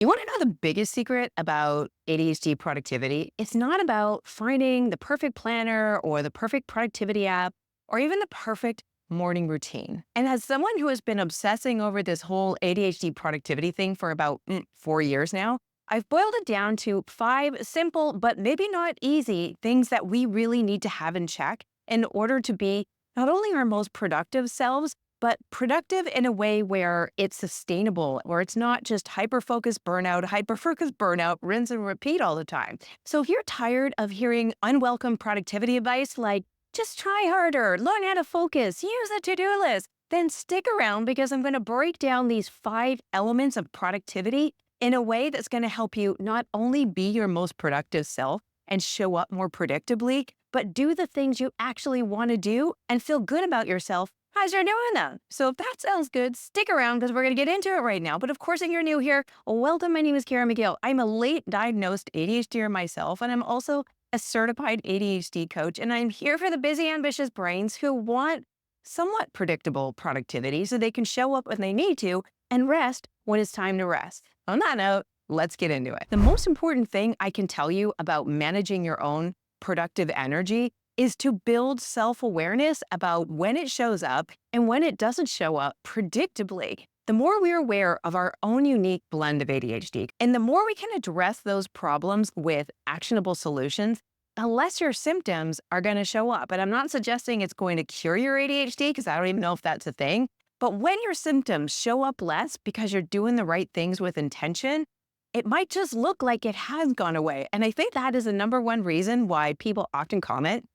You want to know the biggest secret about ADHD productivity? It's not about finding the perfect planner or the perfect productivity app or even the perfect morning routine. And as someone who has been obsessing over this whole ADHD productivity thing for about 4 years now, I've boiled it down to 5 simple, but maybe not easy things that we really need to have in check in order to be not only our most productive selves, but productive in a way where it's sustainable, where it's not just hyper focused burnout, rinse and repeat all the time. So if you're tired of hearing unwelcome productivity advice like, just try harder, learn how to focus, use a to-do list, then stick around because I'm going to break down these 5 elements of productivity in a way that's going to help you not only be your most productive self and show up more predictably, but do the things you actually want to do and feel good about yourself as you're doing them. So if that sounds good, stick around because we're going to get into it right now. But of course, if you're new here, welcome. My name is Kara McGill. I'm a late diagnosed ADHDer myself, and I'm also a certified ADHD coach. And I'm here for the busy, ambitious brains who want somewhat predictable productivity so they can show up when they need to and rest when it's time to rest. On that note, let's get into it. The most important thing I can tell you about managing your own productive energy is to build self-awareness about when it shows up and when it doesn't show up predictably. The more we're aware of our own unique blend of ADHD, and the more we can address those problems with actionable solutions, the less your symptoms are going to show up. And I'm not suggesting it's going to cure your ADHD because I don't even know if that's a thing. But when your symptoms show up less because you're doing the right things with intention, it might just look like it has gone away. And I think that is the number one reason why people often comment,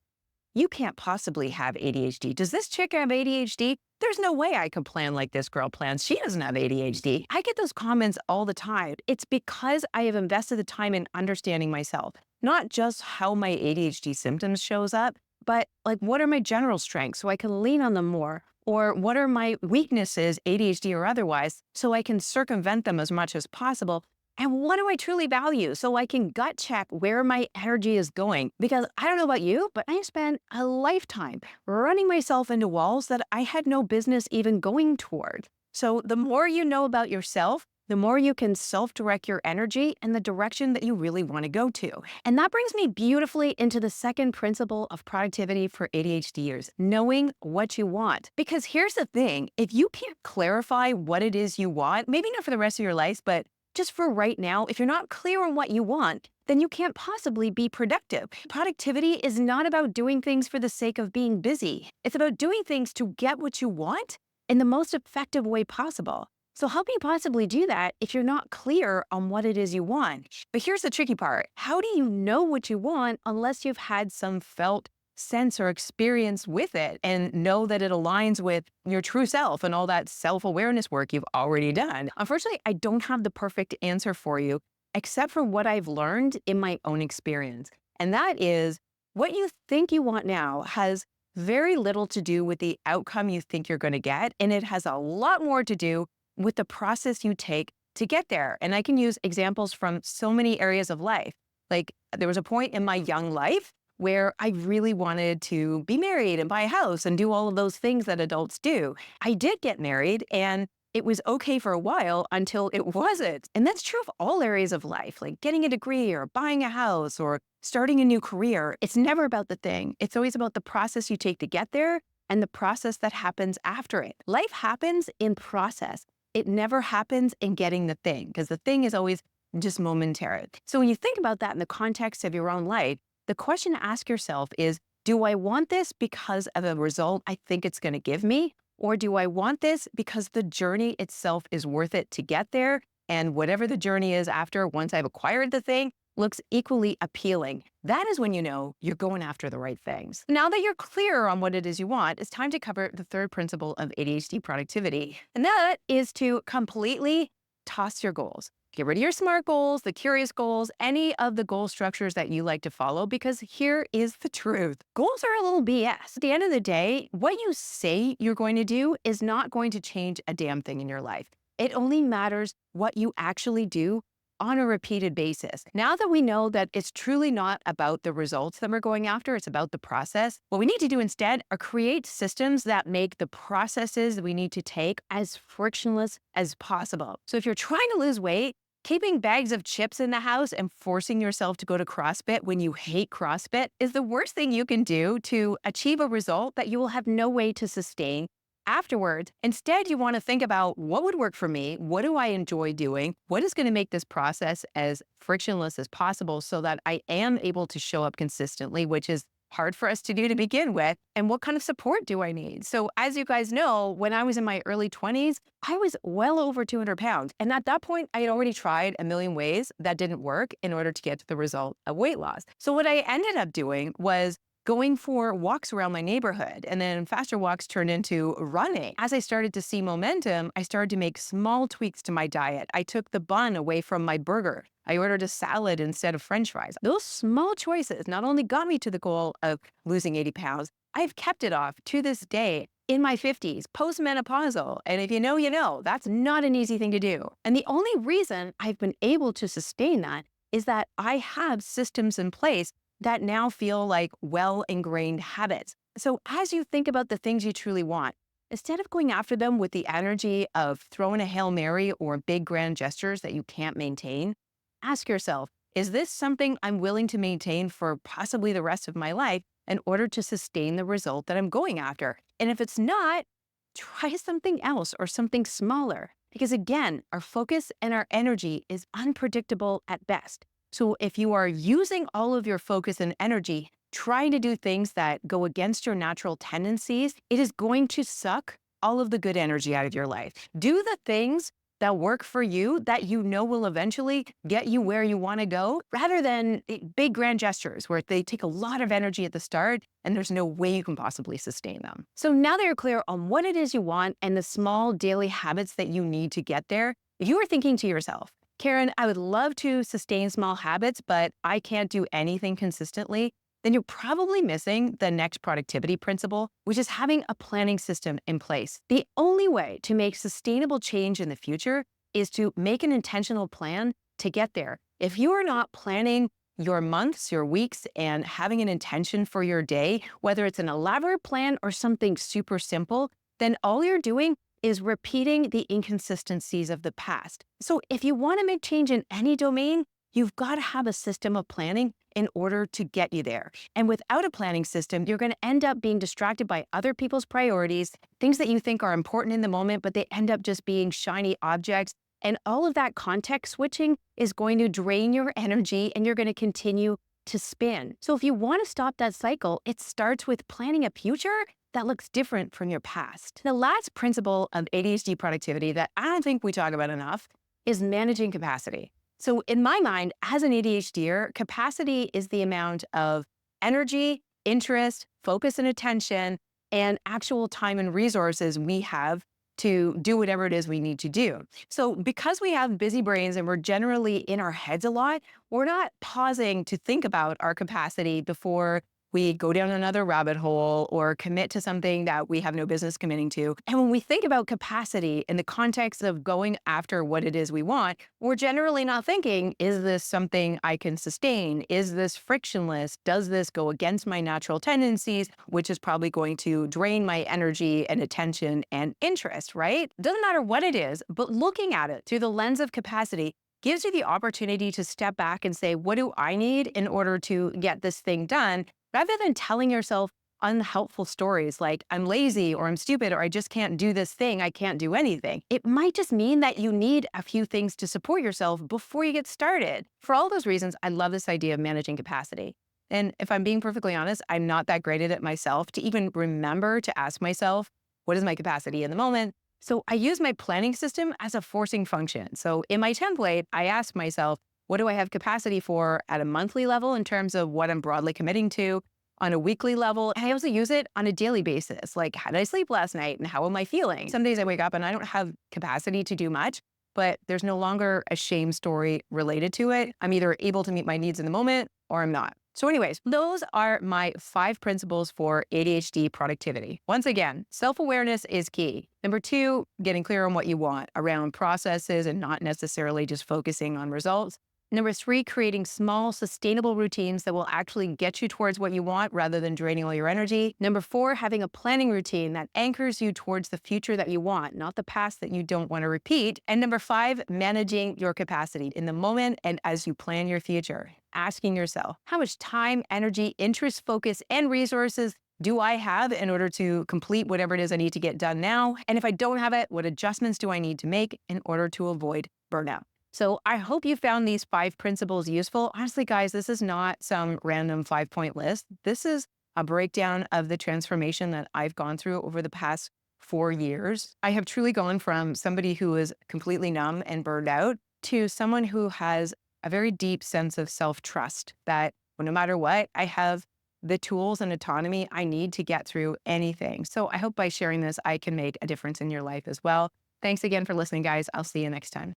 you can't possibly have ADHD. Does this chick have ADHD? There's no way I could plan like this girl plans. She doesn't have ADHD. I get those comments all the time. It's because I have invested the time in understanding myself, not just how my ADHD symptoms shows up, but like what are my general strengths so I can lean on them more? Or what are my weaknesses, ADHD or otherwise, so I can circumvent them as much as possible? And what do I truly value so I can gut check where my energy is going? Because I don't know about you, but I spent a lifetime running myself into walls that I had no business even going toward. So the more you know about yourself, the more you can self-direct your energy in the direction that you really want to go to. And that brings me beautifully into the second principle of productivity for ADHDers, knowing what you want. Because here's the thing, if you can't clarify what it is you want, maybe not for the rest of your life, but just for right now, if you're not clear on what you want, then you can't possibly be productive. Productivity is not about doing things for the sake of being busy. It's about doing things to get what you want in the most effective way possible. So how can you possibly do that if you're not clear on what it is you want? But here's the tricky part. How do you know what you want unless you've had some felt sense or experience with it and know that it aligns with your true self and all that self-awareness work you've already done? Unfortunately, I don't have the perfect answer for you, except for what I've learned in my own experience. And that is what you think you want now has very little to do with the outcome you think you're going to get. And it has a lot more to do with the process you take to get there. And I can use examples from so many areas of life. Like there was a point in my young life where I really wanted to be married and buy a house and do all of those things that adults do. I did get married and it was okay for a while until it wasn't. And that's true of all areas of life, like getting a degree or buying a house or starting a new career. It's never about the thing. It's always about the process you take to get there and the process that happens after it. Life happens in process. It never happens in getting the thing because the thing is always just momentary. So when you think about that in the context of your own life, the question to ask yourself is, do I want this because of a result I think it's going to give me? Or do I want this because the journey itself is worth it to get there? And whatever the journey is after, once I've acquired the thing, looks equally appealing. That is when you know you're going after the right things. Now that you're clear on what it is you want, it's time to cover the third principle of ADHD productivity. And that is to completely toss your goals. Get rid of your SMART goals, the curious goals, any of the goal structures that you like to follow, because here is the truth. Goals are a little BS. At the end of the day, what you say you're going to do is not going to change a damn thing in your life. It only matters what you actually do on a repeated basis. Now that we know that it's truly not about the results that we're going after, it's about the process, what we need to do instead are create systems that make the processes that we need to take as frictionless as possible. So if you're trying to lose weight, Keeping bags of chips in the house and forcing yourself to go to CrossFit when you hate CrossFit is the worst thing you can do to achieve a result that you will have no way to sustain afterwards. Instead, you want to think about what would work for me? What do I enjoy doing? What is going to make this process as frictionless as possible so that I am able to show up consistently, which is hard for us to do to begin with. And what kind of support do I need? So as you guys know, when I was in my early 20s, I was well over 200 pounds. And at that point, I had already tried a million ways that didn't work in order to get to the result of weight loss. So what I ended up doing was going for walks around my neighborhood, and then faster walks turned into running. As I started to see momentum, I started to make small tweaks to my diet. I took the bun away from my burger. I ordered a salad instead of French fries. Those small choices not only got me to the goal of losing 80 pounds, I've kept it off to this day in my 50s, postmenopausal. And if you know, you know, that's not an easy thing to do. And the only reason I've been able to sustain that is that I have systems in place that now feel like well-ingrained habits. So as you think about the things you truly want, instead of going after them with the energy of throwing a Hail Mary or big grand gestures that you can't maintain, ask yourself, is this something I'm willing to maintain for possibly the rest of my life in order to sustain the result that I'm going after? And if it's not, try something else or something smaller. Because again, our focus and our energy is unpredictable at best. So if you are using all of your focus and energy trying to do things that go against your natural tendencies, it is going to suck all of the good energy out of your life. Do the things that work for you that you know will eventually get you where you want to go, rather than big grand gestures where they take a lot of energy at the start and there's no way you can possibly sustain them. So now that you're clear on what it is you want and the small daily habits that you need to get there, if you are thinking to yourself, Karen, I would love to sustain small habits, but I can't do anything consistently, then you're probably missing the next productivity principle, which is having a planning system in place. The only way to make sustainable change in the future is to make an intentional plan to get there. If you are not planning your months, your weeks, and having an intention for your day, whether it's an elaborate plan or something super simple, then all you're doing is repeating the inconsistencies of the past. So if you want to make change in any domain, you've got to have a system of planning in order to get you there. And without a planning system, you're going to end up being distracted by other people's priorities, things that you think are important in the moment, but they end up just being shiny objects. And all of that context switching is going to drain your energy and you're going to continue to spin. So if you want to stop that cycle, it starts with planning a future that looks different from your past. The last principle of ADHD productivity that I don't think we talk about enough is managing capacity. So in my mind, as an ADHDer, capacity is the amount of energy, interest, focus and attention, and actual time and resources we have to do whatever it is we need to do. So because we have busy brains and we're generally in our heads a lot, we're not pausing to think about our capacity before we go down another rabbit hole or commit to something that we have no business committing to. And when we think about capacity in the context of going after what it is we want, we're generally not thinking, is this something I can sustain? Is this frictionless? Does this go against my natural tendencies, which is probably going to drain my energy and attention and interest, right? Doesn't matter what it is, but looking at it through the lens of capacity gives you the opportunity to step back and say, what do I need in order to get this thing done? Rather than telling yourself unhelpful stories like, I'm lazy or I'm stupid or I just can't do this thing, I can't do anything. It might just mean that you need a few things to support yourself before you get started. For all those reasons, I love this idea of managing capacity. And if I'm being perfectly honest, I'm not that great at it myself to even remember to ask myself, what is my capacity in the moment? So I use my planning system as a forcing function. So in my template, I ask myself, what do I have capacity for at a monthly level in terms of what I'm broadly committing to, on a weekly level? And I also use it on a daily basis, like how did I sleep last night and how am I feeling? Some days I wake up and I don't have capacity to do much, but there's no longer a shame story related to it. I'm either able to meet my needs in the moment or I'm not. So anyways, those are my 5 principles for ADHD productivity. Once again, self-awareness is key. Number 2, getting clear on what you want around processes and not necessarily just focusing on results. Number three, creating small, sustainable routines that will actually get you towards what you want rather than draining all your energy. Number four, having a planning routine that anchors you towards the future that you want, not the past that you don't want to repeat. And number five, managing your capacity in the moment and as you plan your future. Asking yourself, how much time, energy, interest, focus, and resources do I have in order to complete whatever it is I need to get done now? And if I don't have it, what adjustments do I need to make in order to avoid burnout? So I hope you found these 5 principles useful. Honestly, guys, this is not some random 5-point list. This is a breakdown of the transformation that I've gone through over the past 4 years. I have truly gone from somebody who is completely numb and burned out to someone who has a very deep sense of self-trust that no matter what, I have the tools and autonomy I need to get through anything. So I hope by sharing this, I can make a difference in your life as well. Thanks again for listening, guys. I'll see you next time.